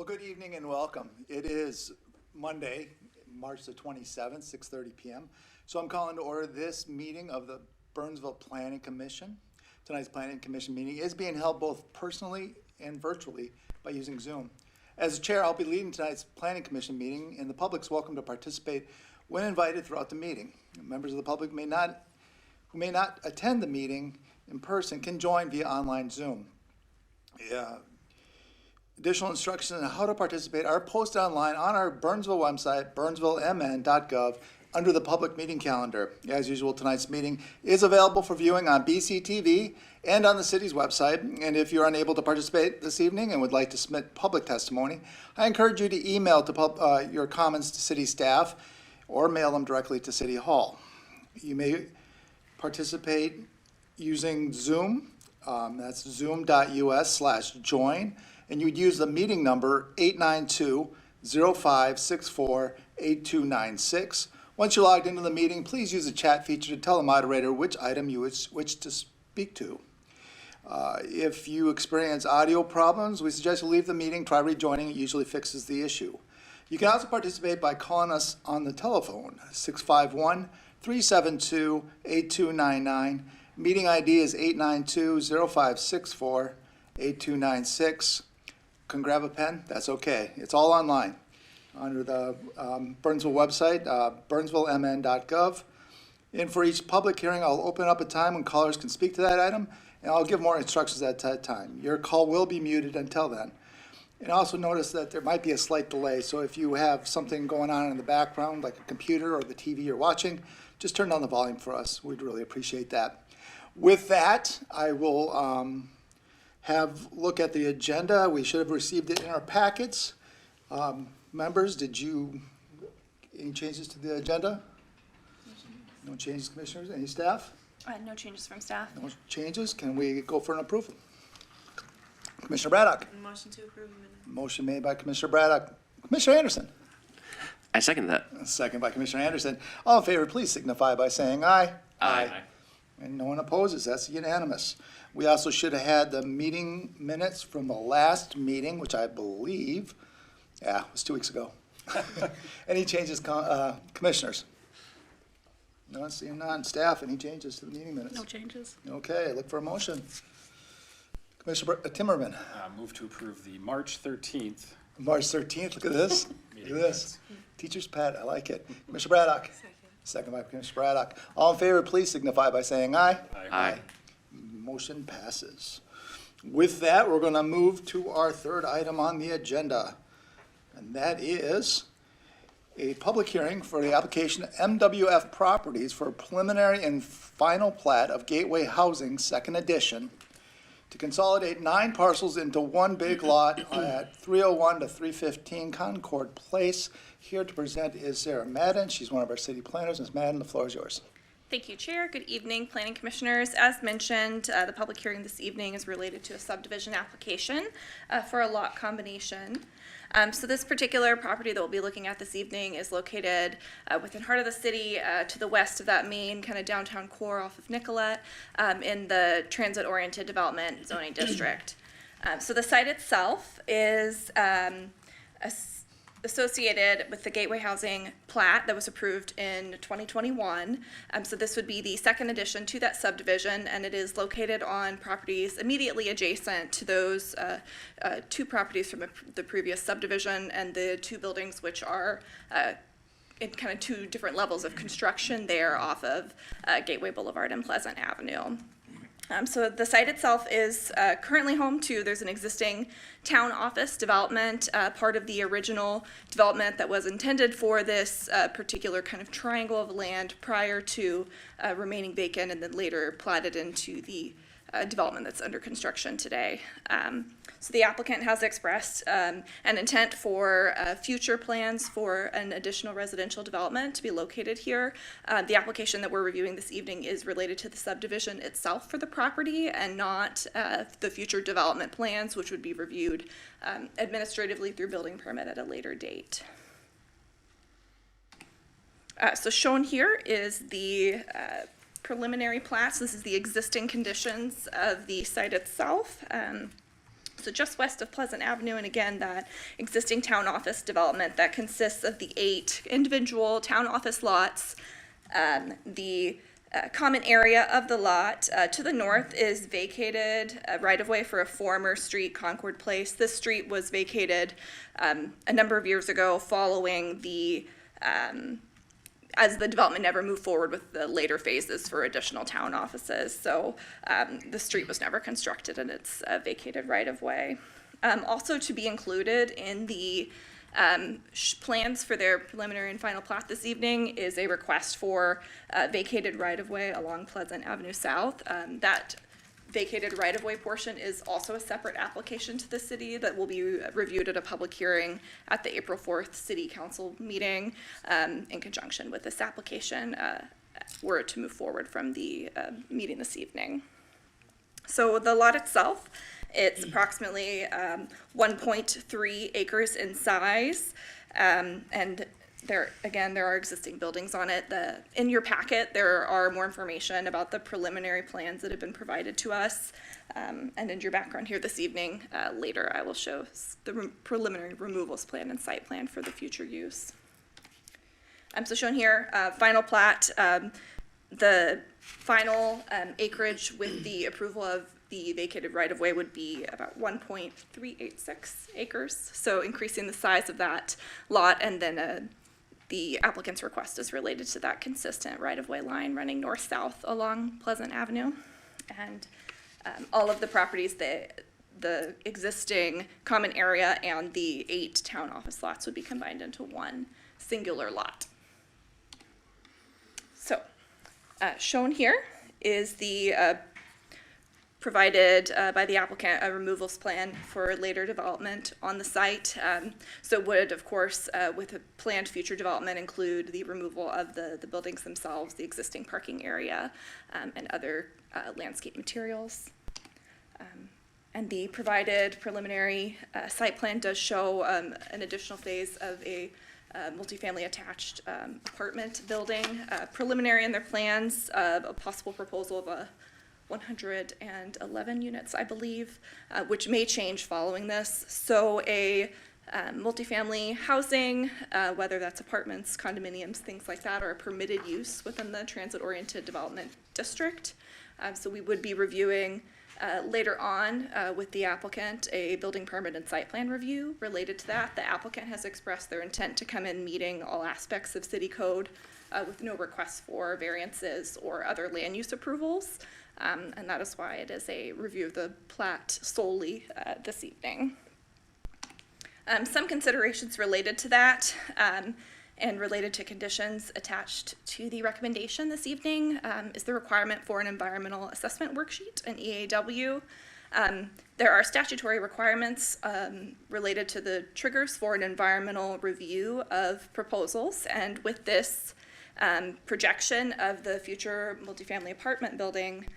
Well, good evening and welcome. It is Monday, March the 27th, 6:30 p.m. So I'm calling to order this meeting of the Burnsville Planning Commission. Tonight's Planning Commission meeting is being held both personally and virtually by using Zoom. As chair, I'll be leading tonight's Planning Commission meeting, and the public's welcome to participate when invited throughout the meeting. Members of the public who may not attend the meeting in person can join via online Zoom. Additional instructions on how to participate are posted online on our Burnsville website, burnsvillemn.gov, under the public meeting calendar. As usual, tonight's meeting is available for viewing on BCTV and on the city's website. And if you're unable to participate this evening and would like to submit public testimony, I encourage you to email your comments to city staff or mail them directly to City Hall. You may participate using Zoom. That's zoom.us/join. And you would use the meeting number 892-0564-8296. Once you're logged into the meeting, please use the chat feature to tell the moderator which item you wish to speak to. If you experience audio problems, we suggest you leave the meeting, try rejoining. It usually fixes the issue. You can also participate by calling us on the telephone, 651-372-8299. Meeting ID is 892-0564-8296. Can grab a pen? That's okay. It's all online under the Burnsville website, burnsvillemn.gov. And for each public hearing, I'll open up a time when callers can speak to that item, and I'll give more instructions at that time. Your call will be muted until then. And also notice that there might be a slight delay, so if you have something going on in the background, like a computer or the TV you're watching, just turn down the volume for us. We'd really appreciate that. With that, I will have look at the agenda. We should have received it in our packets. Members, any changes to the agenda? No changes, commissioners? Any staff? No changes from staff. No changes. Can we go for an approval? Commissioner Braddock. Motion to approve. Motion made by Commissioner Braddock. Commissioner Anderson. I second that. Second by Commissioner Anderson. All in favor, please signify by saying aye. Aye. And no one opposes. That's unanimous. We also should have had the meeting minutes from the last meeting, which I believe, it was 2 weeks ago. Any changes, commissioners? No, seeing none. Staff, any changes to the meeting minutes? No changes. Okay, look for a motion. Commissioner Timmerman. Move to approve the March 13th. March 13th, look at this. Look at this. Teacher's pet, I like it. Commissioner Braddock. Second by Commissioner Braddock. All in favor, please signify by saying aye. Aye. Motion passes. With that, we're going to move to our third item on the agenda, and that is a public hearing for the application of MWF Properties for a preliminary and final plat of Gateway Housing, second edition, to consolidate 9 parcels into one big lot at 301 to 315 Concorde Place. Here to present is Sarah Madden. She's one of our city planners. Ms. Madden, the floor is yours. Thank you, Chair. Good evening, Planning Commissioners. As mentioned, the public hearing this evening is related to a subdivision application for a lot combination. So this particular property that we'll be looking at this evening is located within heart of the city, to the west of that main kind of downtown core off of Nicollet, in the transit-oriented development zoning district. So the site itself is associated with the Gateway Housing Plat that was approved in 2021. So this would be the second addition to that subdivision, and it is located on properties immediately adjacent to those 2 properties from the previous subdivision and the 2 buildings which are in kind of 2 different levels of construction there off of Gateway Boulevard and Pleasant Avenue. So the site itself is currently home to, there's an existing town office development, part of the original development that was intended for this particular kind of triangle of land prior to remaining vacant and then later platted into the development that's under construction today. So the applicant has expressed an intent for future plans for an additional residential development to be located here. The application that we're reviewing this evening is related to the subdivision itself for the property and not the future development plans, which would be reviewed administratively through building permit at a later date. So shown here is the preliminary plat. So this is the existing conditions of the site itself. So just west of Pleasant Avenue, and again, that existing town office development that consists of the 8 individual town office lots. The common area of the lot to the north is vacated right-of-way for a former street, Concorde Place. This street was vacated a number of years ago following the as the development never moved forward with the later phases for additional town offices. So the street was never constructed, and it's vacated right-of-way. Also to be included in the plans for their preliminary and final plat this evening is a request for vacated right-of-way along Pleasant Avenue South. That vacated right-of-way portion is also a separate application to the city that will be reviewed at a public hearing at the April 4th City Council meeting in conjunction with this application were it to move forward from the meeting this evening. So the lot itself, it's approximately 1.3 acres in size, and there are existing buildings on it. In your packet, there are more information about the preliminary plans that have been provided to us, and in your background here this evening, later I will show the preliminary removals plan and site plan for the future use. So shown here, final plat, the final acreage with the approval of the vacated right-of-way would be about 1.386 acres, so increasing the size of that lot, and then the applicant's request is related to that consistent right-of-way line running north-south along Pleasant Avenue. And all of the properties, the existing common area and the 8 town office lots would be combined into one singular lot. So shown here is the provided by the applicant a removals plan for later development on the site. So would, of course, with a planned future development, include the removal of the buildings themselves, the existing parking area, and other landscape materials. And the provided preliminary site plan does show an additional phase of a multifamily attached apartment building. Preliminary in their plans, a possible proposal of a 111 units, I believe, which may change following this. So a multifamily housing, whether that's apartments, condominiums, things like that, are a permitted use within the transit-oriented development district. So we would be reviewing later on with the applicant a building permit and site plan review related to that. The applicant has expressed their intent to come in meeting all aspects of city code with no requests for variances or other land use approvals. And that is why it is a review of the plat solely this evening. Some considerations related to that and related to conditions attached to the recommendation this evening is the requirement for an environmental assessment worksheet, an EAW. There are statutory requirements related to the triggers for an environmental review of proposals, and with this projection of the future multifamily apartment building,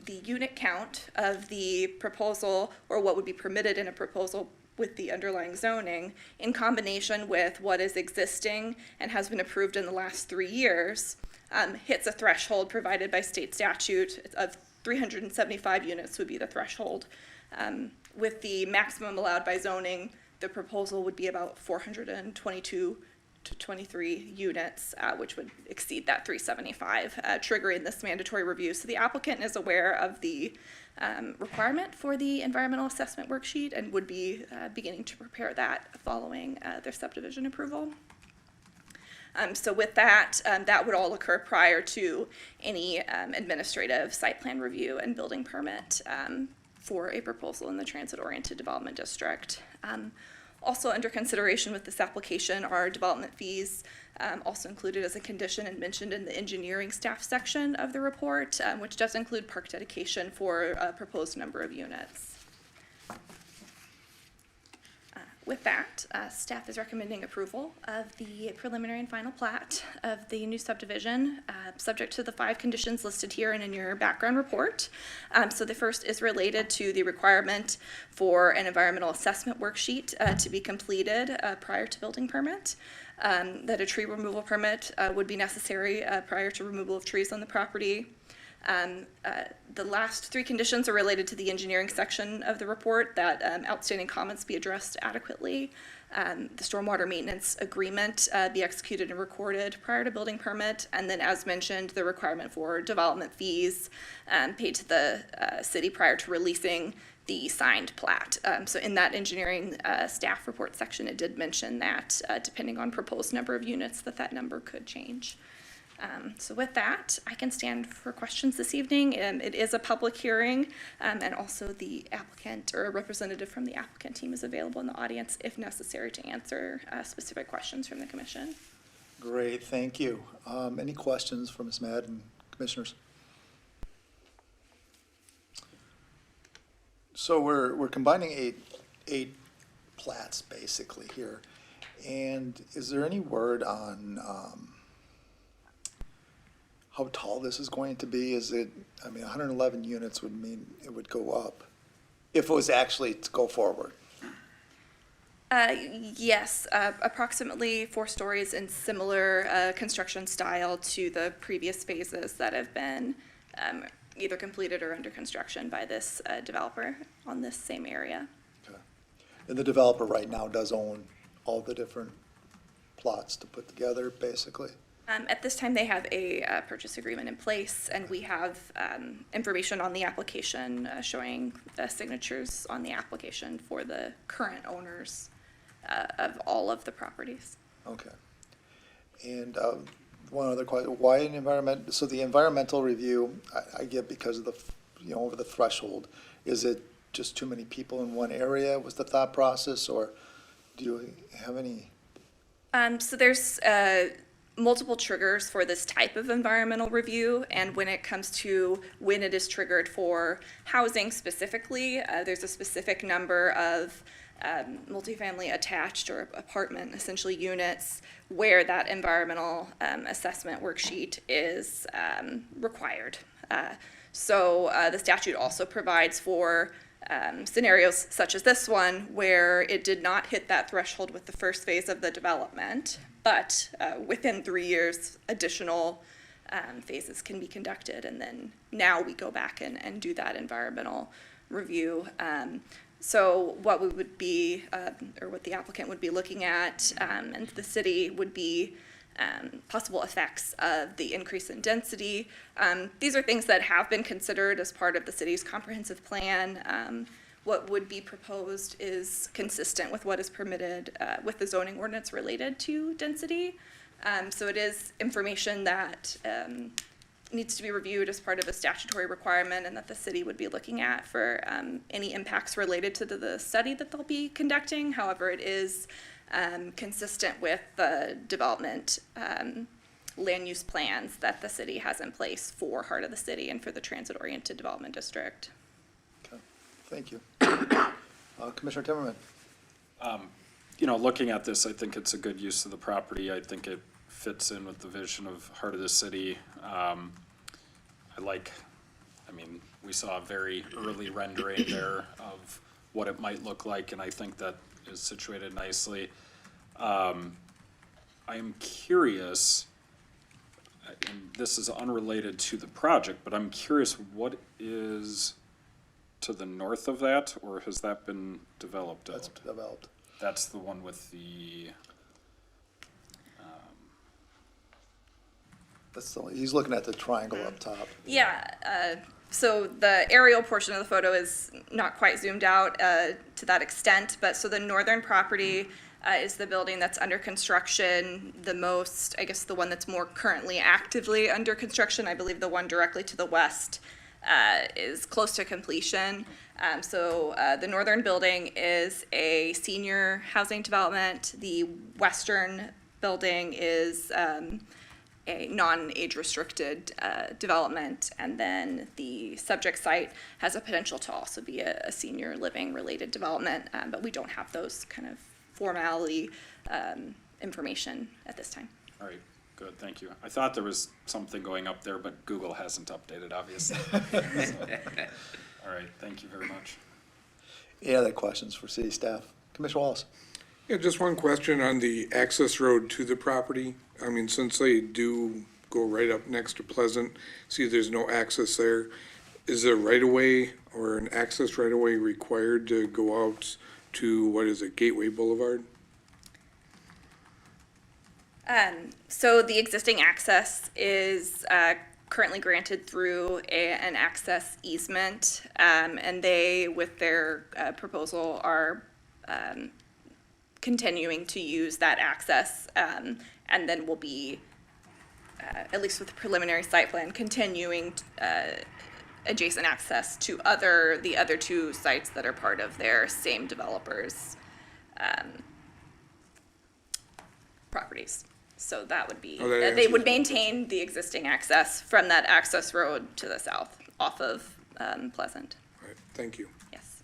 the unit count of the proposal, or what would be permitted in a proposal with the underlying zoning, in combination with what is existing and has been approved in the last 3 years, hits a threshold provided by state statute of 375 units would be the threshold. With the maximum allowed by zoning, the proposal would be about 422 to 23 units, which would exceed that 375, triggering this mandatory review. So the applicant is aware of the requirement for the environmental assessment worksheet and would be beginning to prepare that following their subdivision approval. So with that, that would all occur prior to any administrative site plan review and building permit for a proposal in the transit-oriented development district. Also under consideration with this application are development fees, also included as a condition and mentioned in the engineering staff section of the report, which does include park dedication for a proposed number of units. With that, staff is recommending approval of the preliminary and final plat of the new subdivision, subject to the 5 conditions listed here and in your background report. So the first is related to the requirement for an environmental assessment worksheet to be completed prior to building permit, that a tree removal permit would be necessary prior to removal of trees on the property. The last three conditions are related to the engineering section of the report, that outstanding comments be addressed adequately, the stormwater maintenance agreement be executed and recorded prior to building permit, and then as mentioned, the requirement for development fees paid to the city prior to releasing the signed plat. So in that engineering staff report section, it did mention that depending on proposed number of units, that number could change. So with that, I can stand for questions this evening. It is a public hearing, and also the applicant or a representative from the applicant team is available in the audience if necessary to answer specific questions from the commission. Great, thank you. Any questions for Ms. Madden, commissioners? So we're combining eight plats basically here. And is there any word on how tall this is going to be? Is it, I mean, 111 units would mean it would go up if it was actually to go forward. Yes, approximately 4 stories in similar construction style to the previous phases that have been either completed or under construction by this developer on this same area. Okay. And the developer right now does own all the different plots to put together, basically? At this time, they have a purchase agreement in place, and we have information on the application showing signatures on the application for the current owners of all of the properties. Okay. And one other question, why an environment, so the environmental review, I get because of the, over the threshold. Is it just too many people in one area was the thought process, or do you have any? So there's multiple triggers for this type of environmental review, and when it comes to when it is triggered for housing specifically, there's a specific number of multifamily attached or apartment essentially units where that environmental assessment worksheet is required. So the statute also provides for scenarios such as this one where it did not hit that threshold with the first phase of the development, but within 3 years additional phases can be conducted, and then now we go back and do that environmental review. So what we would be, or what the applicant would be looking at, and the city would be possible effects of the increase in density. These are things that have been considered as part of the city's comprehensive plan. What would be proposed is consistent with what is permitted with the zoning ordinance related to density. So it is information that needs to be reviewed as part of a statutory requirement, and that the city would be looking at for any impacts related to the study that they'll be conducting. However, it is consistent with the development land use plans that the city has in place for Heart of the City and for the transit-oriented development district. Okay, thank you. Commissioner Timmerman. Looking at this, I think it's a good use of the property. I think it fits in with the vision of Heart of the City. We saw a very early rendering there of what it might look like, and I think that is situated nicely. I am curious, and this is unrelated to the project, but I'm curious what is to the north of that, or has that been developed out? That's developed. That's the one with the, He's looking at the triangle up top. Yeah, so the aerial portion of the photo is not quite zoomed out to that extent, but so the northern property is the building that's under construction, the one that's more currently actively under construction. I believe the one directly to the west is close to completion. So the northern building is a senior housing development. The western building is a non-age restricted development, and then the subject site has a potential to also be a senior living related development, but we don't have those kind of formality information at this time. all right, good, thank you. I thought there was something going up there, but Google hasn't updated, obviously. All right, thank you very much. Any other questions for city staff? Commissioner Wallace. Yeah, just one question on the access road to the property. I mean, since they do go right up next to Pleasant. See, there's no access there. Is there right of way or an access right of way required to go out to, what is it, Gateway Boulevard? So the existing access is currently granted through an access easement, and they, with their proposal, are continuing to use that access, and then will be, at least with the preliminary site plan, continuing adjacent access to the other two sites that are part of their same developers' properties. So that would be, Oh, that they answers would my maintain the existing access from that access road to the south, off of Pleasant. All right, thank you. Yes.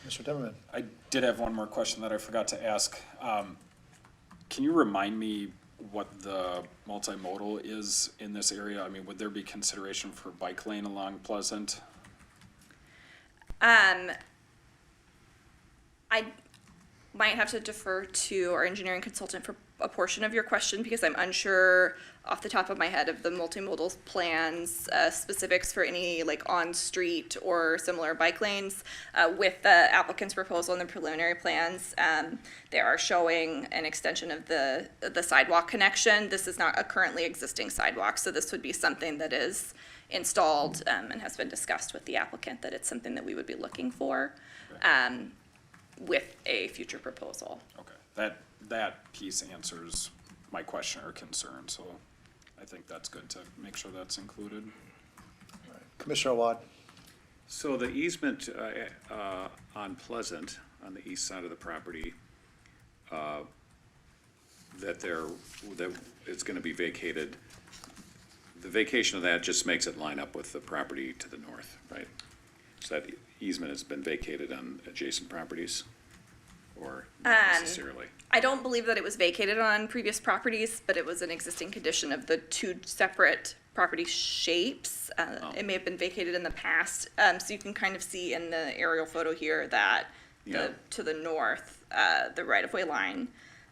Mr. Timmerman? I did have one more question that I forgot to ask. Can you remind me what the multimodal is in this area? I mean, would there be consideration for bike lane along Pleasant? I might have to defer to our engineering consultant for a portion of your question, because I'm unsure off the top of my head of the multimodal plans, specifics for any like on-street or similar bike lanes. With the applicant's proposal and the preliminary plans, they are showing an extension of the sidewalk connection. This is not a currently existing sidewalk, so this would be something that is installed and has been discussed with the applicant, that it's something that we would be looking for with a future proposal. Okay, that piece answers my question or concern, so I think that's good to make sure that's included. Commissioner Watt? So the easement on Pleasant, on the east side of the property, that it's gonna be vacated, the vacation of that just makes it line up with the property to the north, right? So that easement has been vacated on adjacent properties, or not necessarily? I don't believe that it was vacated on previous properties, but it was an existing condition of the two separate property shapes. It may have been vacated in the past, so you can kind of see in the aerial photo here that Yeah. to the north, the right-of-way line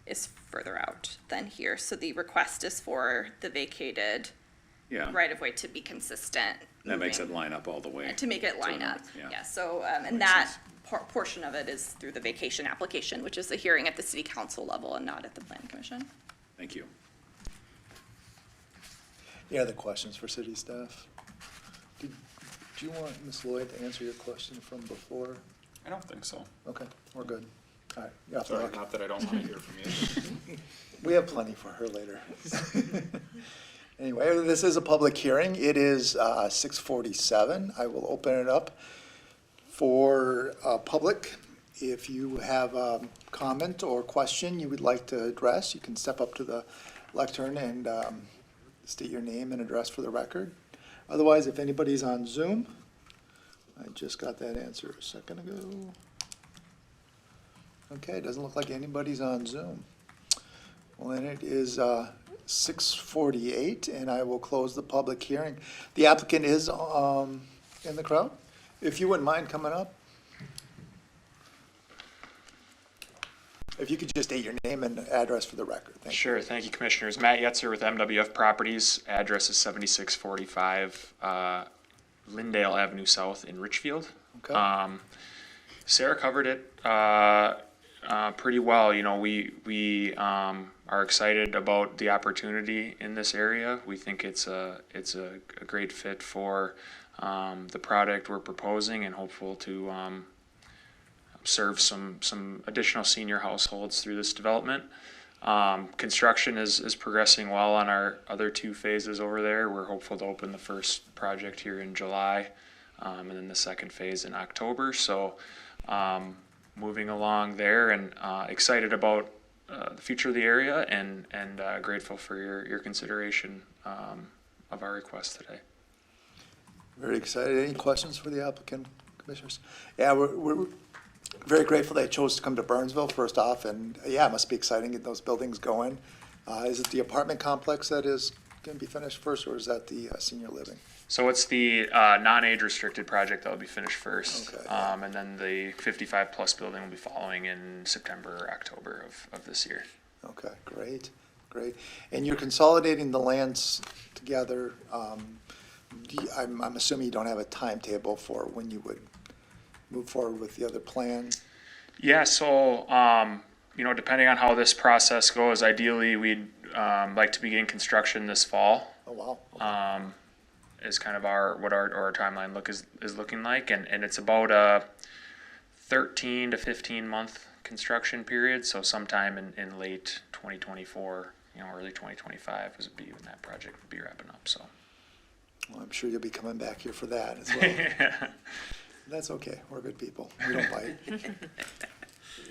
is further out than here. So the request is for the vacated Yeah, right-of-way to be consistent. that makes it moving- line up all the way. To make it line the up, north, yeah. yeah, so, and Makes that sense. portion of it is through the vacation application, which is the hearing at the city council level and not at the plan commission. Thank you. Any other questions for city staff? Do you want Ms. Lloyd to answer your question from before? I don't think so. Okay, we're good. All right, you're off the Sorry, hook. not that I don't want to hear from you. We have plenty for her later. Anyway, this is a public hearing. It is 6:47. I will open it up for public. If you have a comment or question you would like to address, you can step up to the lectern and state your name and address for the record. Otherwise, if anybody's on Zoom, I just got that answer a second ago. Okay, it doesn't look like anybody's on Zoom. Well, then it is 6:48, and I will close the public hearing. The applicant is in the crowd. If you wouldn't mind coming up. If you could just state your name and address for the record. Thank you. Sure, thank you, Commissioners. Matt Yetzer with MWF Properties. Address is 7645 Lindale Avenue South in Richfield. Okay. Sarah covered it pretty well. You know, we are excited about the opportunity in this area. We think it's a great fit for the product we're proposing, and hopeful to serve some additional senior households through this development. Construction is progressing well on our other two phases over there. We're hopeful to open the first project here in July, and then the second phase in October. So moving along there, and excited about the future of the area, and grateful for your consideration of our request today. Very excited. Any questions for the applicant, commissioners? Yeah, we're very grateful they chose to come to Burnsville first off, and yeah, it must be exciting getting those buildings going. Is it the apartment complex that is going to be finished first, or is that the senior living? So it's the non-age restricted project that will be finished first, Okay. and then the 55 plus building will be following in September or October of this year. Okay, great. Great. And you're consolidating the lands together. I'm assuming you don't have a timetable for when you would move forward with the other plan? Yeah, so, depending on how this process goes, ideally, we'd like to begin construction this fall. Oh, wow. Okay. Is kind of what our timeline is looking like, and it's about a 13 to 15 month construction period, so sometime in late 2024, early 2025 would be when that project would be wrapping up, so. Well, I'm sure you'll be coming back here for that as well. That's okay, we're good people, we don't bite.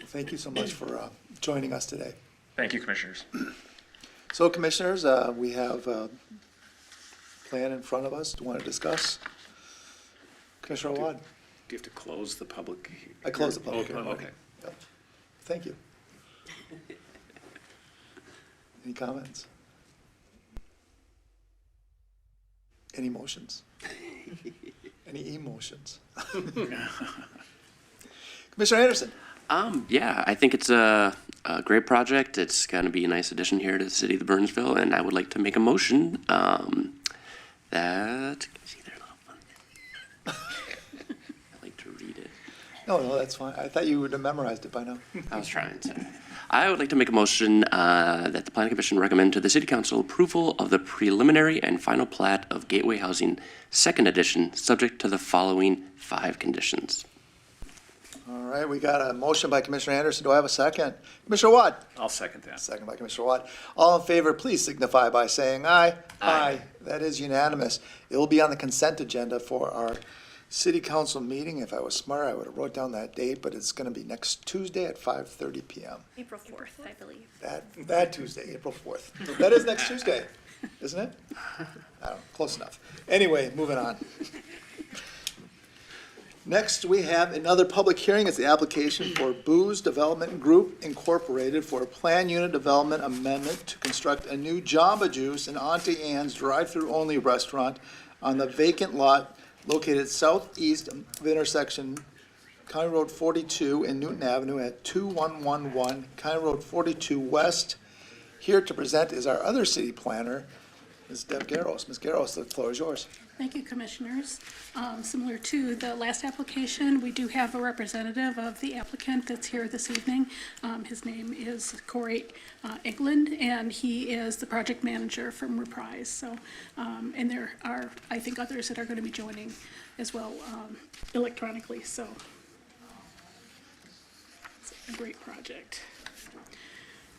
Thank you so much for joining us today. Thank you, commissioners. So commissioners, we have a plan in front of us. Do you want to discuss? Commissioner Awad? Do you have to close the public? I close the public hearing. Okay. Yep. Thank you. Any comments? Any motions? Any emotions? Commissioner Anderson? Yeah, I think it's a great project. It's going to be a nice addition here to the city of Burnsville, and I would like to make a motion that, see their little fun. I like to read it. No, that's fine. I thought you would have memorized it by now. I was trying to. I would like to make a motion that the Planning Commission recommend to the City Council approval of the preliminary and final plat of Gateway Housing, second edition, subject to the following 5 conditions. All right, we got a motion by Commissioner Anderson. Do I have a second? Commissioner Watt? I'll second that. Second by Commissioner Watt. All in favor, please signify by saying aye. Aye. That is unanimous. It will be on the consent agenda for our city council meeting. If I was smart, I would have wrote down that date, but it's going to be next Tuesday at 5:30 PM. April 4th, I believe. That Tuesday, April 4th. That is next Tuesday, isn't it? I don't know, close enough. Anyway, moving on. Next, we have another public hearing. It's the application for Booze Development Group Incorporated for a plan unit development amendment to construct a new Jamba Juice and Auntie Anne's drive-thru only restaurant on the vacant lot located southeast of intersection County Road 42 and Newton Avenue at 2111 County Road 42 West. Here to present is our other city planner, Ms. Deb Garros. Ms. Garros, the floor is yours. Thank you, Commissioners. Similar to the last application, we do have a representative of the applicant that's here this evening. His name is Corey England, and he is the project manager from Reprise. So, and there are, I think, others that are going to be joining as well electronically. So, it's a great project.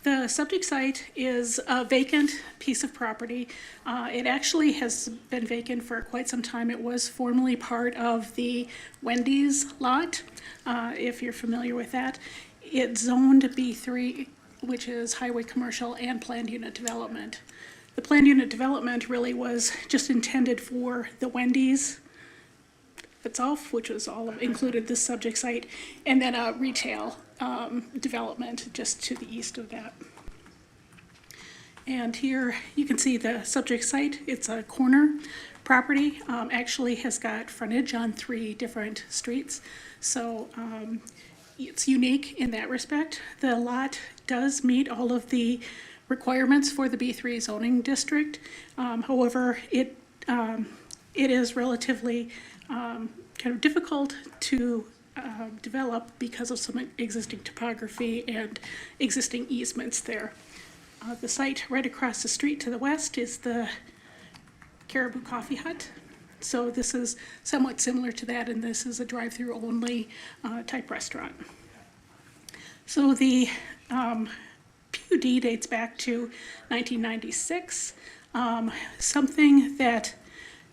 The subject site is a vacant piece of property. It actually has been vacant for quite some time. It was formerly part of the Wendy's lot, if you're familiar with that. It's zoned B3, which is highway commercial and planned unit development. The planned unit development really was just intended for the Wendy's itself, which was all included this subject site, and then a retail development just to the east of that. And here you can see the subject site. It's a corner property, actually has got frontage on 3 different streets. So it's unique in that respect. The lot does meet all of the requirements for the B3 zoning district. However, it is relatively kind of difficult to develop because of some existing topography and existing easements there. The site right across the street to the west is the Caribou Coffee Hut. So this is somewhat similar to that, and this is a drive-through only type restaurant. So the PUD dates back to 1996. Something that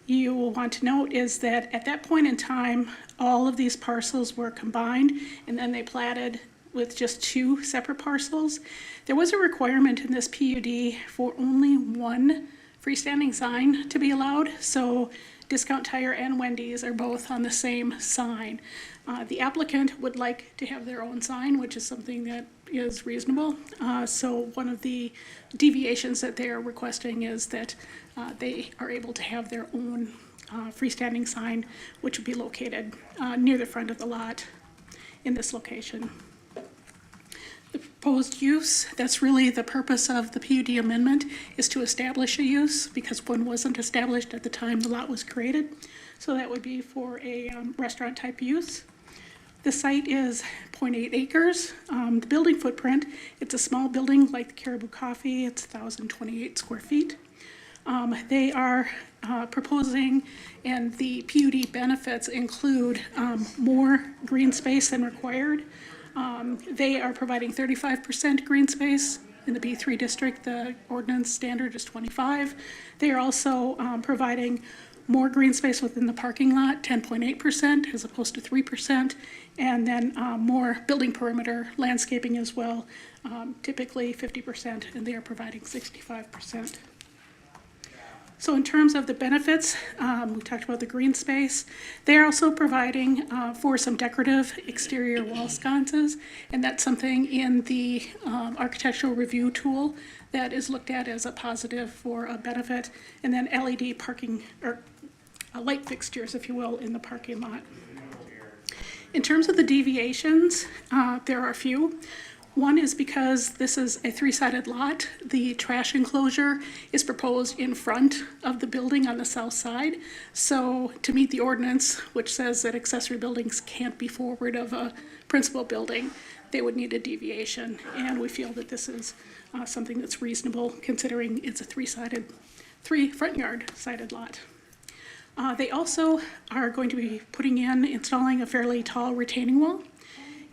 you will want to note is that at that point in time, all of these parcels were combined, and then they platted with just 2 separate parcels. There was a requirement in this PUD for only 1 freestanding sign to be allowed, so Discount Tire and Wendy's are both on the same sign. The applicant would like to have their own sign, which is something that is reasonable. So one of the deviations that they are requesting is that they are able to have their own freestanding sign, which would be located near the front of the lot in this location. The proposed use. That's really the purpose of the PUD amendment, is to establish a use, because one wasn't established at the time the lot was created. So that would be for a restaurant-type use. The site is 0.8 acres. The building footprint, it's a small building like the Caribou Coffee. It's 1,028 square feet. They are proposing, and the PUD benefits include more green space than required. They are providing 35% green space. In the B3 district, the ordinance standard is 25. They are also providing more green space within the parking lot, 10.8% as opposed to 3%, and then more building perimeter landscaping as well, typically 50%, and they are providing 65%. So in terms of the benefits, we talked about the green space. They're also providing for some decorative exterior wall sconces, and that's something in the architectural review tool that is looked at as a positive for a benefit, and then LED parking, or light fixtures, if you will, in the parking lot. In terms of the deviations, there are a few. One is because this is a three-sided lot, the trash enclosure is proposed in front of the building on the south side. So to meet the ordinance, which says that accessory buildings can't be forward of a principal building, they would need a deviation. And we feel that this is something that's reasonable, considering it's a three front yard sided lot. They also are going to be installing a fairly tall retaining wall.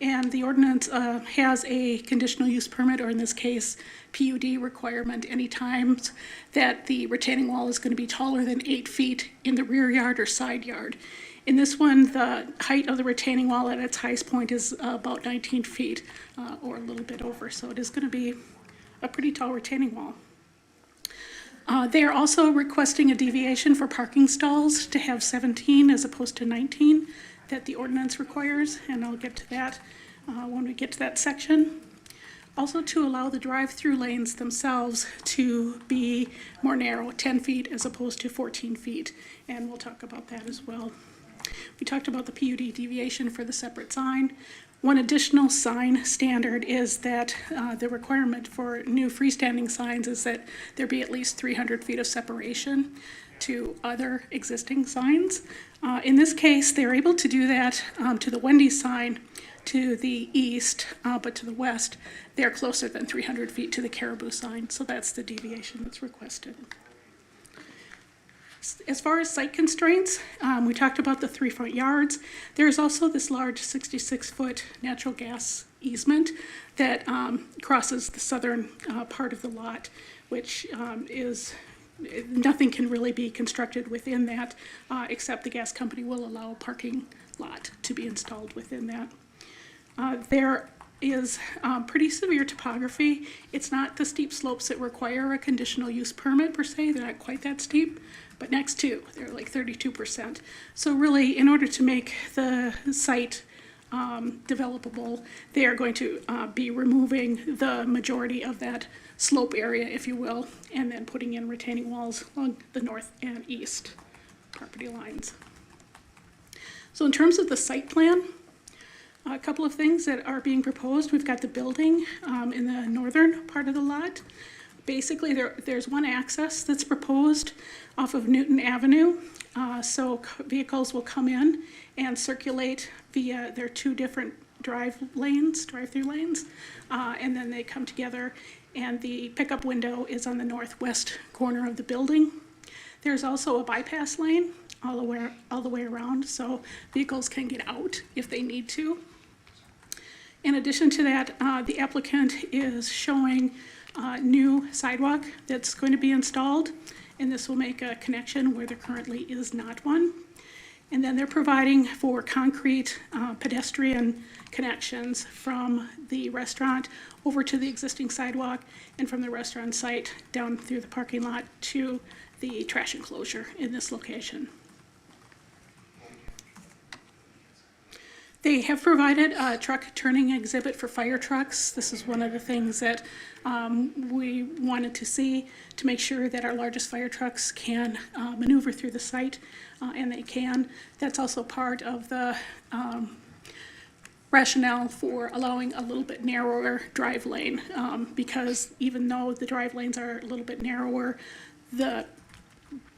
And the ordinance has a conditional use permit, or in this case, PUD requirement, any times that the retaining wall is going to be taller than 8 feet in the rear yard or side yard. In this one, the height of the retaining wall at its highest point is about 19 feet, or a little bit over. So it is going to be a pretty tall retaining wall. They are also requesting a deviation for parking stalls to have 17 as opposed to 19 that the ordinance requires, and I'll get to that when we get to that section. Also to allow the drive-through lanes themselves to be more narrow, 10 feet as opposed to 14 feet, and we'll talk about that as well. We talked about the PUD deviation for the separate sign. One additional sign standard is that the requirement for new freestanding signs is that there be at least 300 feet of separation to other existing signs. In this case, they're able to do that to the Wendy's sign to the east, but to the west, they're closer than 300 feet to the Caribou sign, so that's the deviation that's requested. As far as site constraints, we talked about the 3 front yards. There's also this large 66-foot natural gas easement that crosses the southern part of the lot, which nothing can really be constructed within that, except the gas company will allow a parking lot to be installed within that. There is pretty severe topography. It's not the steep slopes that require a conditional use permit per se, they're not quite that steep, but next to, they're like 32%. So really, in order to make the site developable, they are going to be removing the majority of that slope area, if you will, and then putting in retaining walls along the north and east property lines. So in terms of the site plan, a couple of things that are being proposed. We've got the building in the northern part of the lot. Basically, there's one access that's proposed off of Newton Avenue. So vehicles will come in and circulate via their 2 different drive-through lanes, and then they come together, and the pickup window is on the northwest corner of the building. There's also a bypass lane all the way around, so vehicles can get out if they need to. In addition to that, the applicant is showing new sidewalk that's going to be installed, and this will make a connection where there currently is not one. And then they're providing for concrete pedestrian connections from the restaurant over to the existing sidewalk, and from the restaurant site down through the parking lot to the trash enclosure in this location. They have provided a truck turning exhibit for fire trucks. This is one of the things that we wanted to see to make sure that our largest fire trucks can maneuver through the site, and they can. That's also part of the rationale for allowing a little bit narrower drive lane, because even though the drive lanes are a little bit narrower, the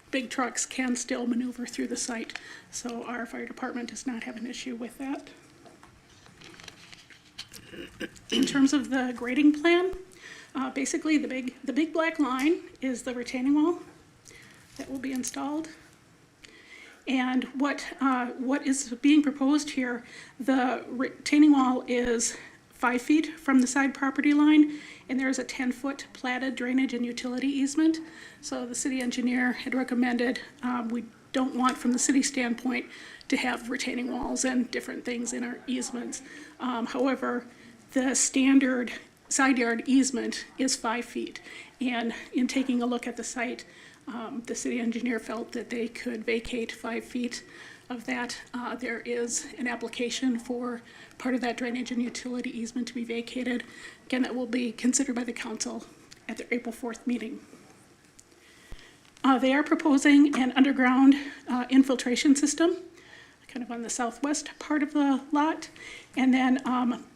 big trucks can still maneuver through the site. So our fire department does not have an issue with that. In terms of the grading plan, basically the big black line is the retaining wall that will be installed. And what is being proposed here, the retaining wall is 5 feet from the side property line, and there's a 10-foot platted drainage and utility easement. So the city engineer had recommended, we don't want from the city standpoint to have retaining walls and different things in our easements. However, the standard side yard easement is 5 feet. And in taking a look at the site, the city engineer felt that they could vacate 5 feet of that. There is an application for part of that drainage and utility easement to be vacated. Again, that will be considered by the council at their April 4th meeting. They are proposing an underground infiltration system, kind of on the southwest part of the lot. And then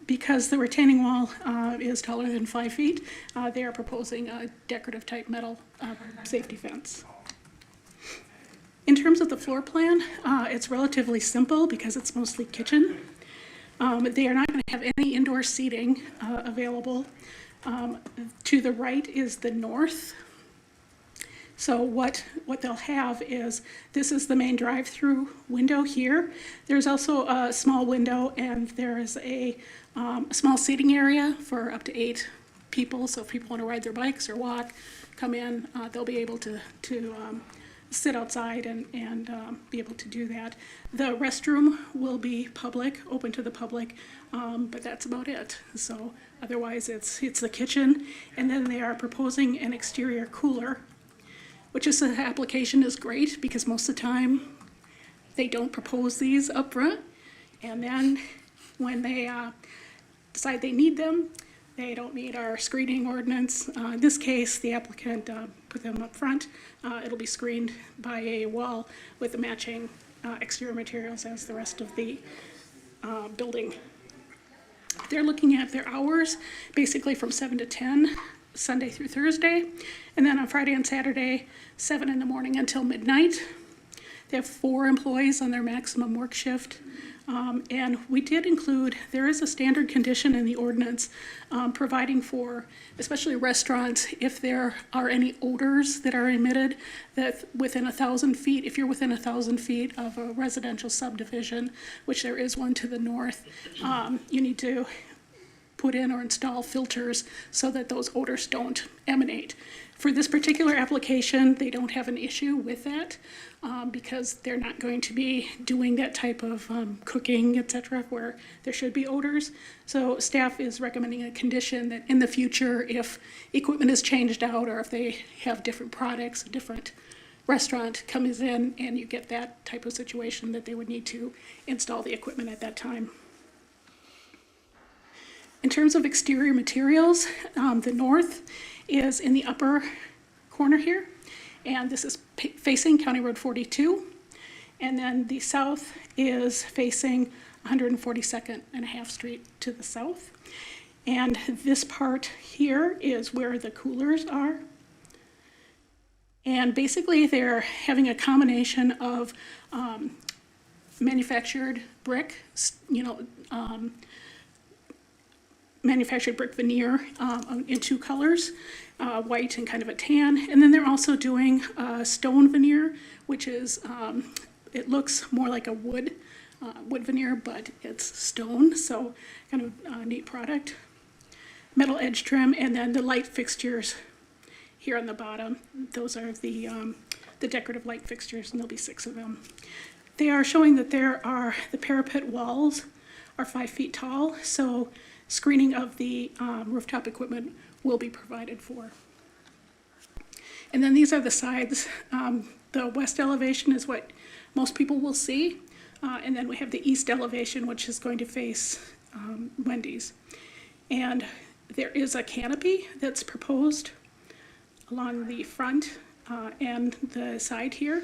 because the retaining wall is taller than 5 feet, they are proposing a decorative type metal safety fence. In terms of the floor plan, it's relatively simple because it's mostly kitchen. They are not going to have any indoor seating available. To the right is the north. So what they'll have is, this is the main drive-through window here. There's also a small window, and there is a small seating area for up to 8 people. So if people want to ride their bikes or walk, come in, they'll be able to sit outside and be able to do that. The restroom will be public, open to the public, but that's about it. So otherwise, it's the kitchen, and then they are proposing an exterior cooler, which is, the application is great because most of the time they don't propose these up front. And then when they decide they need them, they don't meet our screening ordinance. In this case, the applicant put them up front. It'll be screened by a wall with the matching exterior materials as the rest of the building. They're looking at their hours, basically from 7 to 10, Sunday through Thursday, and then on Friday and Saturday, 7 in the morning until midnight. They have 4 employees on their maximum work shift. And we did include, there is a standard condition in the ordinance providing for, especially restaurants, if there are any odors that are emitted, that within 1,000 feet, if you're within 1,000 feet of a residential subdivision, which there is one to the north, you need to put in or install filters so that those odors don't emanate. For this particular application, they don't have an issue with that because they're not going to be doing that type of cooking, et cetera, where there should be odors. So staff is recommending a condition that in the future, if equipment is changed out or if they have different products, a different restaurant comes in and you get that type of situation, that they would need to install the equipment at that time. In terms of exterior materials, the north is in the upper corner here, and this is facing County Road 42. And then the south is facing 142nd and a half Street to the south. And this part here is where the coolers are. And basically they're having a combination of manufactured brick, manufactured brick veneer in 2 colors, white and kind of a tan. And then they're also doing stone veneer, which is, it looks more like a wood veneer, but it's stone, so kind of a neat product. Metal edge trim, and then the light fixtures here on the bottom. Those are the decorative light fixtures, and there'll be 6 of them. They are showing that the parapet walls are 5 feet tall, so screening of the rooftop equipment will be provided for. And then these are the sides. The west elevation is what most people will see. And then we have the east elevation, which is going to face Wendy's. And there is a canopy that's proposed along the front and the side here.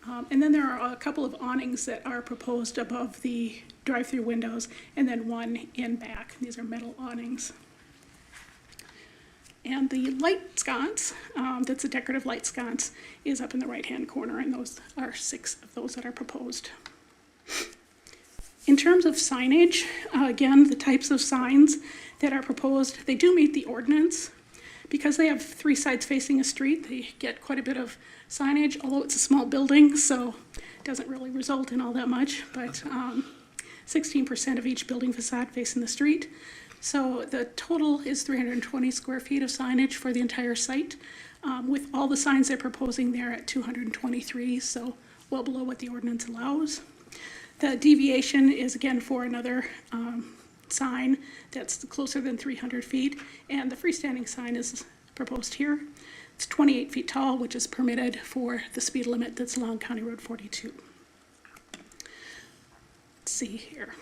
And then there are a couple of awnings that are proposed above the drive-through windows, and then one in back. These are metal awnings. And the light sconce, that's a decorative light sconce, is up in the right-hand corner, and those are 6 of those that are proposed. In terms of signage, again, the types of signs that are proposed, they do meet the ordinance. Because they have 3 sides facing a street, they get quite a bit of signage, although it's a small building, so it doesn't really result in all that much, but 16% of each building facade facing the street. So the total is 320 square feet of signage for the entire site, with all the signs they're proposing there at 223, so well below what the ordinance allows. The deviation is again for another sign that's closer than 300 feet, and the freestanding sign is proposed here. It's 28 feet tall, which is permitted for the speed limit that's along County Road 42. Let's see here.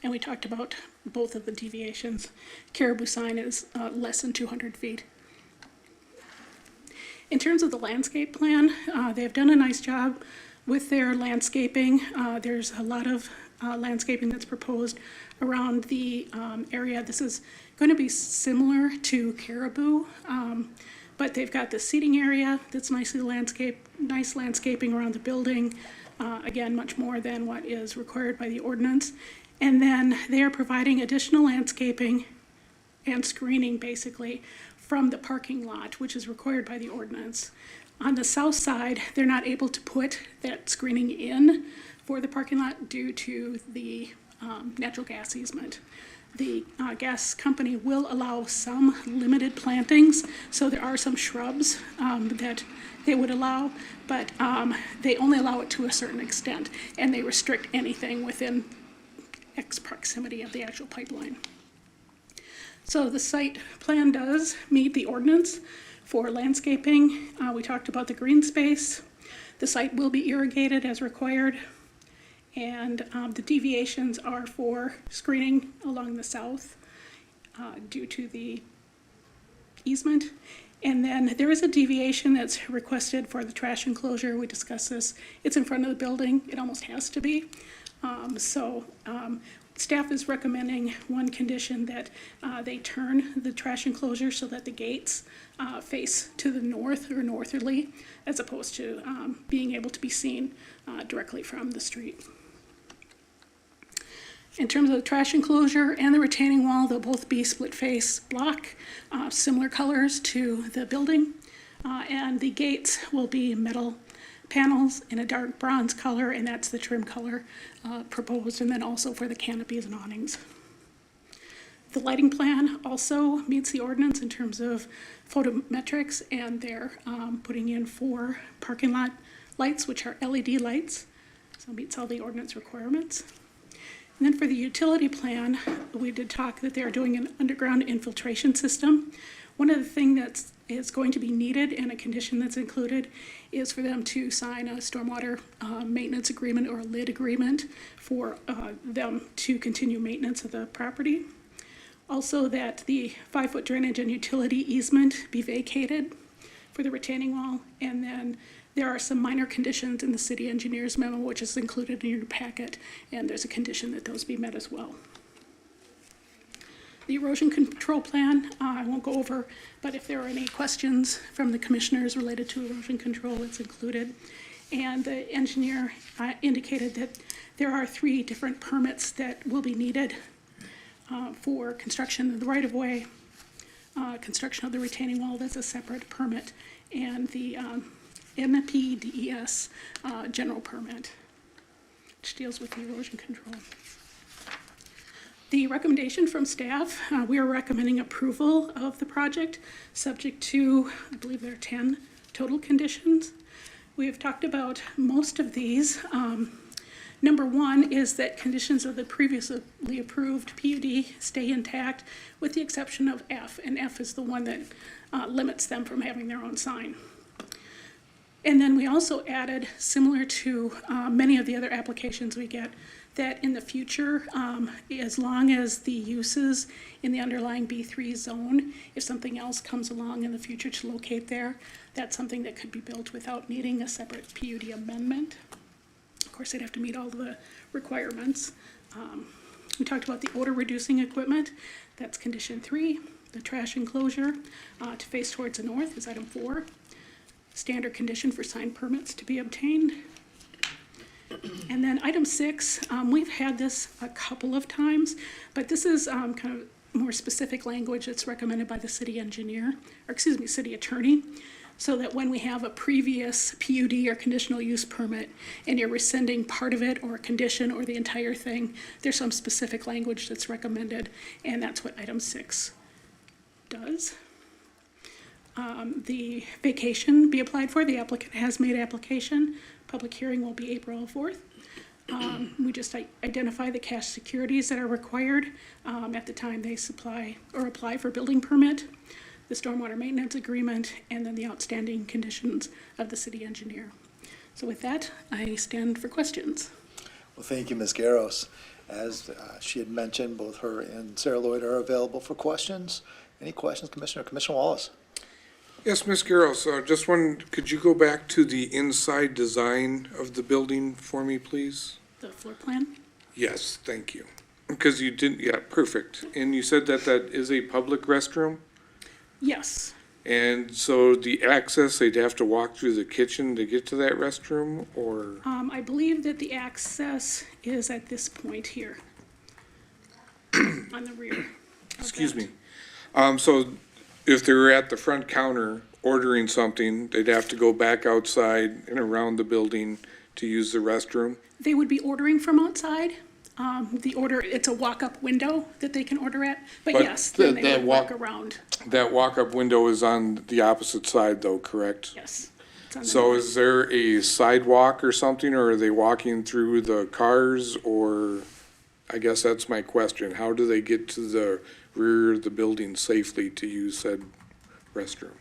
And we talked about both of the deviations. Caribou sign is less than 200 feet. In terms of the landscape plan, they've done a nice job with their landscaping. There's a lot of landscaping that's proposed around the area. This is going to be similar to Caribou, but they've got the seating area that's nicely landscaped, nice landscaping around the building. Again, much more than what is required by the ordinance. And then they are providing additional landscaping and screening basically from the parking lot, which is required by the ordinance. On the south side, they're not able to put that screening in for the parking lot due to the natural gas easement. The gas company will allow some limited plantings, so there are some shrubs that they would allow, but they only allow it to a certain extent, and they restrict anything within X proximity of the actual pipeline. So the site plan does meet the ordinance for landscaping. We talked about the green space. The site will be irrigated as required, and the deviations are for screening along the south due to the easement. And then there is a deviation that's requested for the trash enclosure. We discussed this. It's in front of the building. It almost has to be. Staff is recommending one condition that they turn the trash enclosure so that the gates face to the north or northerly, as opposed to being able to be seen directly from the street. In terms of the trash enclosure and the retaining wall, they'll both be split face block, similar colors to the building, and the gates will be metal panels in a dark bronze color, and that's the trim color proposed, and then also for the canopies and awnings. The lighting plan also meets the ordinance in terms of photometrics, and they're putting in 4 parking lot lights, which are LED lights, so it meets all the ordinance requirements. And then for the utility plan, we did talk that they're doing an underground infiltration system. One of the things that is going to be needed, and a condition that's included, is for them to sign a stormwater maintenance agreement or a LID agreement for them to continue maintenance of the property. Also that the 5-foot drainage and utility easement be vacated for the retaining wall. And then there are some minor conditions in the city engineer's memo, which is included in your packet, and there's a condition that those be met as well. The erosion control plan, I won't go over, but if there are any questions from the commissioners related to erosion control, it's included. And the engineer indicated that there are 3 different permits that will be needed for construction of the right-of-way, construction of the retaining wall, that's a separate permit, and the NPDES general permit, which deals with the erosion control. The recommendation from staff, we are recommending approval of the project, subject to, I believe there are 10 total conditions. We have talked about most of these. Number 1 is that conditions of the previously approved PUD stay intact, with the exception of F, and F is the one that limits them from having their own sign. And then we also added, similar to many of the other applications we get, that in the future, as long as the uses in the underlying B3 zone, if something else comes along in the future to locate there, that's something that could be built without needing a separate PUD amendment. Of course, they'd have to meet all the requirements. We talked about the odor reducing equipment. That's condition 3. The trash enclosure to face towards the north is item 4. Standard condition for sign permits to be obtained. And then item 6, we've had this a couple of times, but this is kind of more specific language that's recommended by the city engineer, or excuse me, city attorney, so that when we have a previous PUD or conditional use permit and you're rescinding part of it or a condition or the entire thing, there's some specific language that's recommended, and that's what item 6 does. The vacation be applied for. The applicant has made application. Public hearing will be April 4th. We just identify the cash securities that are required at the time they supply or apply for building permit, the stormwater maintenance agreement, and then the outstanding conditions of the city engineer. So with that, I stand for questions. Well, thank you, Ms. Garros. As she had mentioned, both her and Sarah Lloyd are available for questions. Any questions, Commissioner? Commissioner Wallace? Yes, Ms. Garros, just one, could you go back to the inside design of the building for me, please? The floor plan? Yes, thank you. Because you didn't, yeah, perfect. And you said that that is a public restroom? Yes. And so the access, they'd have to walk through the kitchen to get to that restroom, or? I believe that the access is at this point here on the rear. Excuse me. So if they were at the front counter ordering something, they'd have to go back outside and around the building to use the restroom? They would be ordering from outside. It's a walk-up window that they can order at, but But yes, then they that would walk around. That walk-up window is on the opposite side though, correct? Yes. It's on the So north. is there a sidewalk or something, or are they walking through the cars, or, I guess that's my question, how do they get to the rear of the building safely to use said restroom?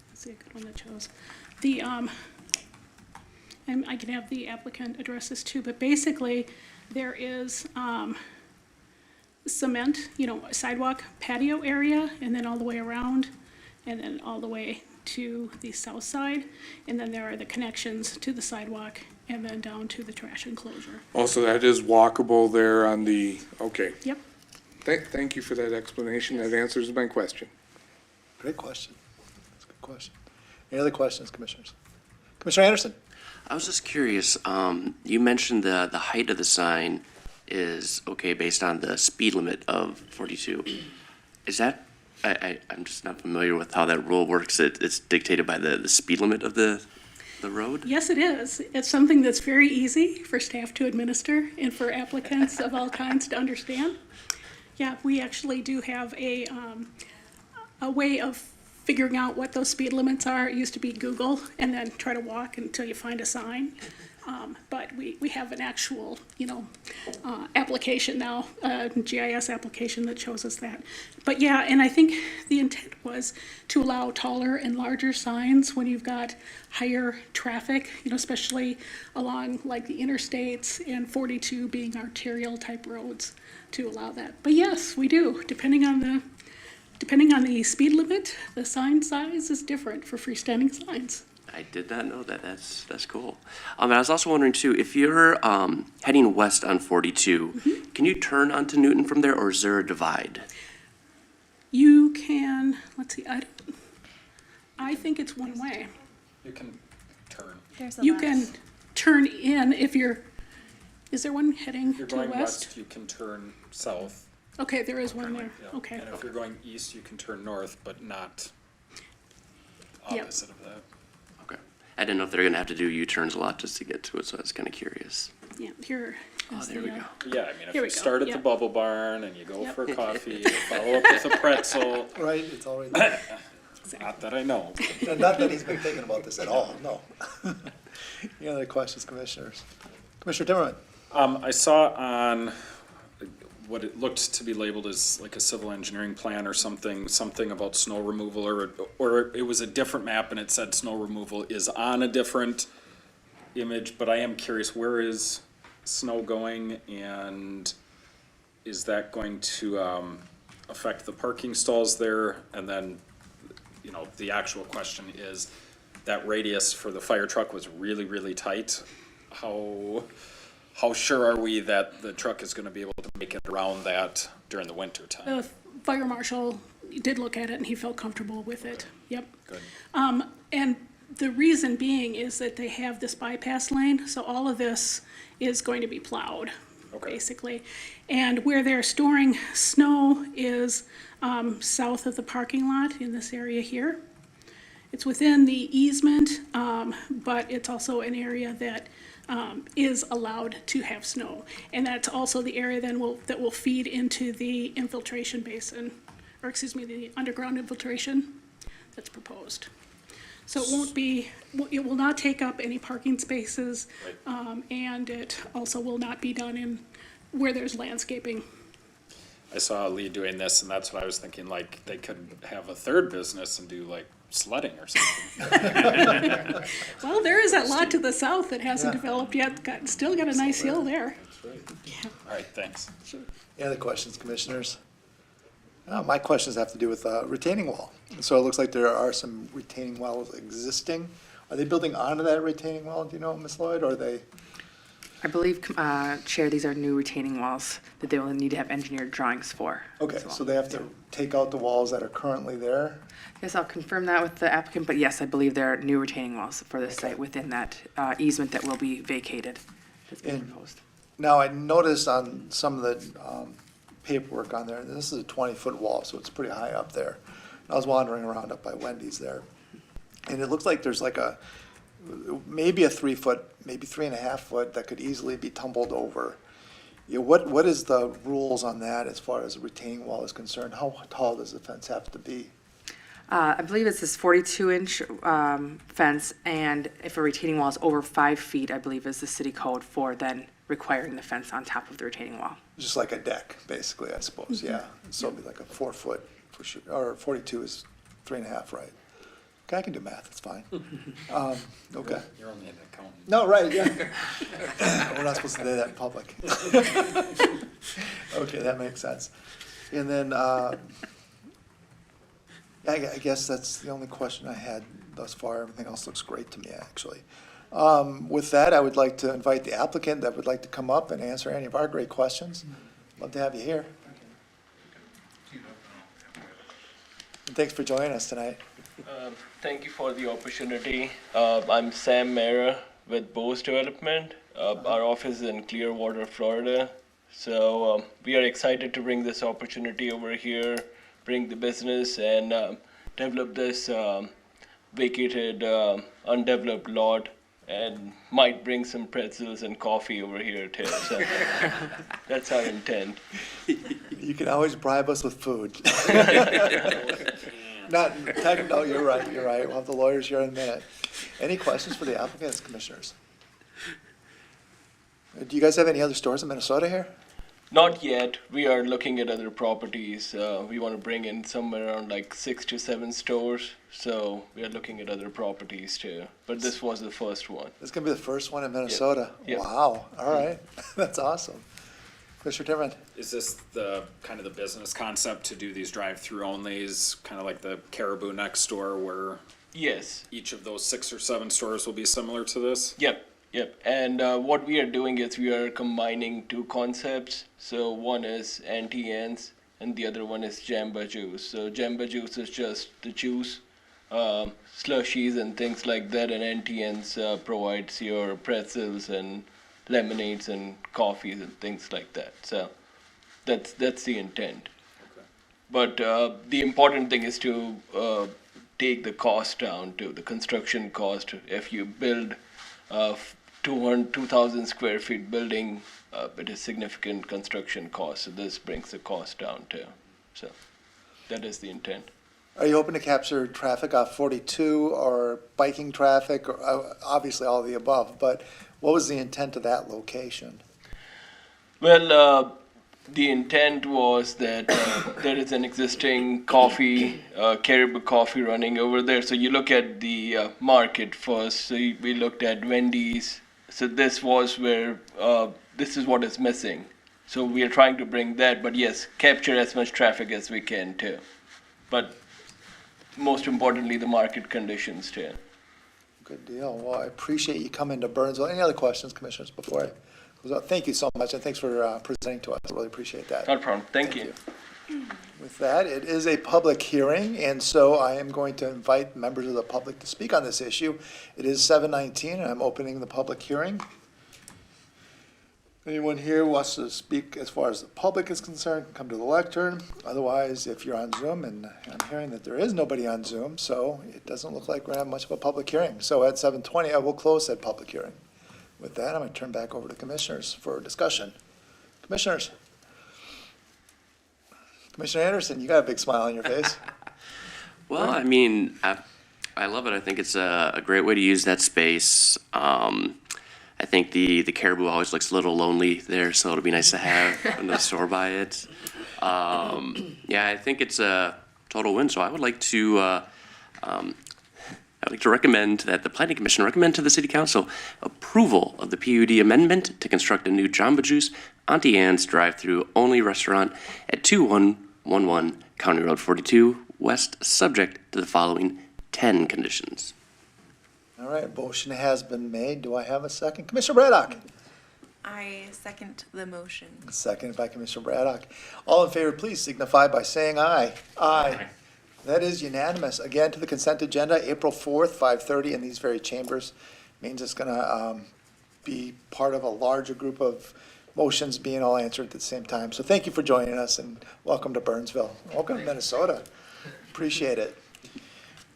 Let's see a good one that shows. The, and I can have the applicant address this too, but basically, there is, cement, a sidewalk patio area, and then all the way around, and then all the way to the south side, and then there are the connections to the sidewalk, and then down to the trash enclosure. Also, that is walkable there on the, okay. Yep. Thank you for that explanation, that answers my question. Great question. That's a good question. Any other questions, Commissioners? Commissioner Anderson? I was just curious, you mentioned the height of the sign is okay based on the speed limit of 42. Is that, I'm just not familiar with how that rule works. It's dictated by the speed limit of the road? Yes, it is. It's something that's very easy for staff to administer and for applicants of all kinds to understand. Yeah, we actually do have a way of figuring out what those speed limits are. It used to be Google and then try to walk until you find a sign. But we have an actual, application now, GIS application that shows us that. But yeah, and I think the intent was to allow taller and larger signs when you've got higher traffic, especially along like the interstates and 42 being arterial type roads to allow that. But yes, we do, depending on the speed limit, the sign size is different for freestanding signs. I did not know that. That's cool. And I was also wondering too, if you're heading west on 42, can you turn onto Newton from there, or is there a divide? You can, let's see, I think it's one way. You can turn. There's a You left. can turn in if is there one heading If you're to the going west? west, you can turn south. Okay, there is one there, Yeah. okay. And if you're going east, you can turn north, but not Yep. opposite of that. Okay. I didn't know if they're going to have to do U-turns a lot just to get to it, so I was kind of curious. Yeah, here is there we the, go. Yeah, I mean, if Here we you go, start at the yep. Bubble Barn and you go Yep. for coffee, you follow up with a pretzel, Right, it's all right there. not that I know. Not that he's been thinking about this at all, no. Any other questions, Commissioners? Commissioner Timmerman? I saw on what it looked to be labeled as like a civil engineering plan or something about snow removal, or it was a different map and it said snow removal is on a different image, but I am curious, where is snow going, and is that going to affect the parking stalls there? And then, you know, the actual question is, that radius for the fire truck was really, really tight. How sure are we that the truck is gonna be able to make it around that during the winter time? The fire marshal did look at it and he felt comfortable with it. Yep. Good. And the reason being is that they have this bypass lane, so all of this is going to be plowed, Okay. basically. And where they're storing snow is south of the parking lot in this area here. It's within the easement, but it's also an area that is allowed to have snow. And that's also the area then that will feed into the infiltration basin, or excuse me, the underground infiltration that's proposed. So it will not take up any parking spaces, and it also will not be done in where there's landscaping. I saw Lee doing this, and that's what I was thinking, like, they could have a third business and do like sledding or something. Well, there is that lot to the south that hasn't developed yet, still got a nice hill there. All right, thanks. Any other questions, commissioners? My questions have to do with retaining wall. So it looks like there are some retaining walls existing. Are they building onto that retaining wall, do you know, Ms. Lloyd, or are they? I believe, Chair, these are new retaining walls that they will need to have engineered drawings for. Okay, as well. so they have to take out the walls that are currently there? Yes, I'll confirm that with the applicant, but yes, I believe there are new retaining walls for this site within that easement that will be vacated. That's being And- proposed. Now, I noticed on some of the paperwork on there, this is a 20-foot wall, so it's pretty high up there. I was wandering around up by Wendy's there, and it looks like there's like maybe a 3-foot, maybe 3.5 foot that could easily be tumbled over. You know, what is the rules on that as far as a retaining wall is concerned? How tall does the fence have to be? I believe it's this 42-inch fence, and if a retaining wall is over 5 feet, I believe is the city code for then requiring the fence on top of the retaining wall. Just like a deck, basically, I suppose, yeah. So it'd be like a 4 foot for sure, or 42 is 3.5, right? Okay, I can do math, it's fine. Okay. You're only an accountant. No, right, yeah. We're not supposed to do that in public. Okay, that makes sense. And then, I guess that's the only question I had thus far. Everything else looks great to me, actually. With that, I would like to invite the applicant that would like to come up and answer any of our great questions. Love to have you here. And thanks for joining us tonight. Thank you for the opportunity. I'm Sam Mera with Bose Development. Our office is in Clearwater, Florida. So we are excited to bring this opportunity over here, bring the business and develop this vacated, undeveloped lot, and might bring some pretzels and coffee over here too. So that's our intent. You can always bribe us with food. No, you're right. We'll have the lawyers here in a minute. Any questions for the applicants, commissioners? Do you guys have any other stores in Minnesota here? Not yet. We are looking at other properties. We want to bring in somewhere around like 6 to 7 stores. So we are looking at other properties too. But this was the first one. This is going to be the first one in Minnesota? Yep. Wow, all right. That's awesome. Mr. Timmerman? Is this the kind of the business concept to do these drive-through onlys, kind of like the Caribou next door, where Yes. each of those 6 or 7 stores will be similar to this? Yep. And what we are doing is we are combining 2 concepts. So one is Auntie Anne's and the other one is Jamba Juice. So Jamba Juice is just the juice, slushies and things like that, and Auntie Anne's provides your pretzels and lemonades and coffees and things like that. So that's the intent. Okay. But the important thing is to take the cost down to the construction cost. If you build 2,000 square feet building, it is significant construction cost. So this brings the cost down too. So that is the intent. Are you hoping to capture traffic off 42 or biking traffic, or obviously all of the above, but what was the intent of that location? Well, the intent was that there is an existing coffee, Caribou Coffee running over there. So you look at the market first. So we looked at Wendy's. So this was where, this is what is missing. So we are trying to bring that, but yes, capture as much traffic as we can too. But most importantly, the market conditions too. Good deal. Well, I appreciate you coming to Burnsville. Any other questions, commissioners, before I close out? Thank you so much, and thanks for presenting to us. I really appreciate that. Not a problem. Thank you. With that, it is a public hearing, and so I am going to invite members of the public to speak on this issue. It is 7:19, and I'm opening the public hearing. Anyone here who wants to speak as far as the public is concerned, can come to the lectern. Otherwise, if you're on Zoom, and I'm hearing that there is nobody on Zoom, so it doesn't look like we're going to have much of a public hearing. So at 7:20, I will close that public hearing. With that, I'm going to turn back over to commissioners for discussion. Commissioners? Commissioner Anderson, you got a big smile on your face. Well, I mean, I love it. I think it's a great way to use that space. I think the Caribou always looks a little lonely there, so it'll be nice to have another store by it. Yeah, I think it's a total win. So I would like to recommend that the Planning Commission recommend to the City Council approval of the PUD amendment to construct a new Jamba Juice, Auntie Anne's drive-thru only restaurant at 2111 County Road 42 West, subject to the following 10 conditions. All right, motion has been made. Do I have a second? Commissioner Braddock? I second the motion. Seconded by Commissioner Braddock. All in favor, please signify by saying aye. Aye. That is unanimous. Again, to the consent agenda, April 4th, 5:30 in these very chambers. Means it's going to be part of a larger group of motions being all answered at the same time. So thank you for joining us, and welcome to Burnsville. Welcome to Minnesota. Appreciate it.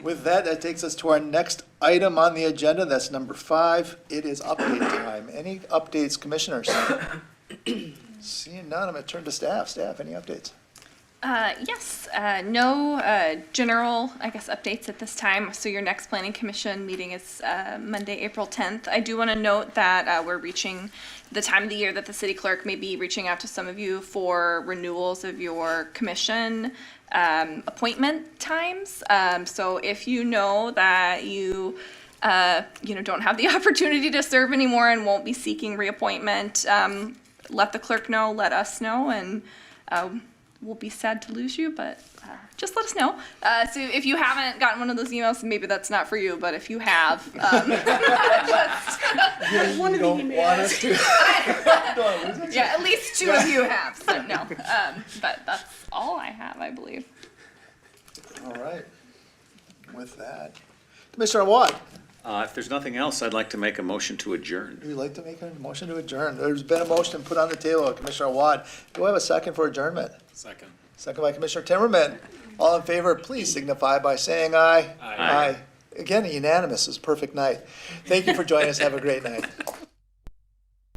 With that, that takes us to our next item on the agenda. That's number 5. It is update time. Any updates, commissioners? Seeing none, I'm going to turn to staff. Staff, any updates? Yes, no general, I guess, updates at this time. So your next planning commission meeting is Monday, April 10th. I do want to note that we're reaching the time of the year that the city clerk may be reaching out to some of you for renewals of your commission appointment times. So if you know that you don't have the opportunity to serve anymore and won't be seeking reappointment, let the clerk know, let us know, and we'll be sad to lose you, but just let us know. So if you haven't gotten one of those emails, maybe that's not for you, but if you have, One of the emails. yeah, at least 2 of you have, so no. But that's all I have, I believe. All right. With that, Commissioner Watt, If there's nothing else, I'd like to make a motion to adjourn. would you like to make a motion to adjourn? There's been a motion put on the table, Commissioner Watt. Do I have a second for adjournment? Second. Second by Commissioner Timmerman. All in favor, please signify by saying aye. Aye. Again, unanimous. It's a perfect night. Thank you for joining us. Have a great night.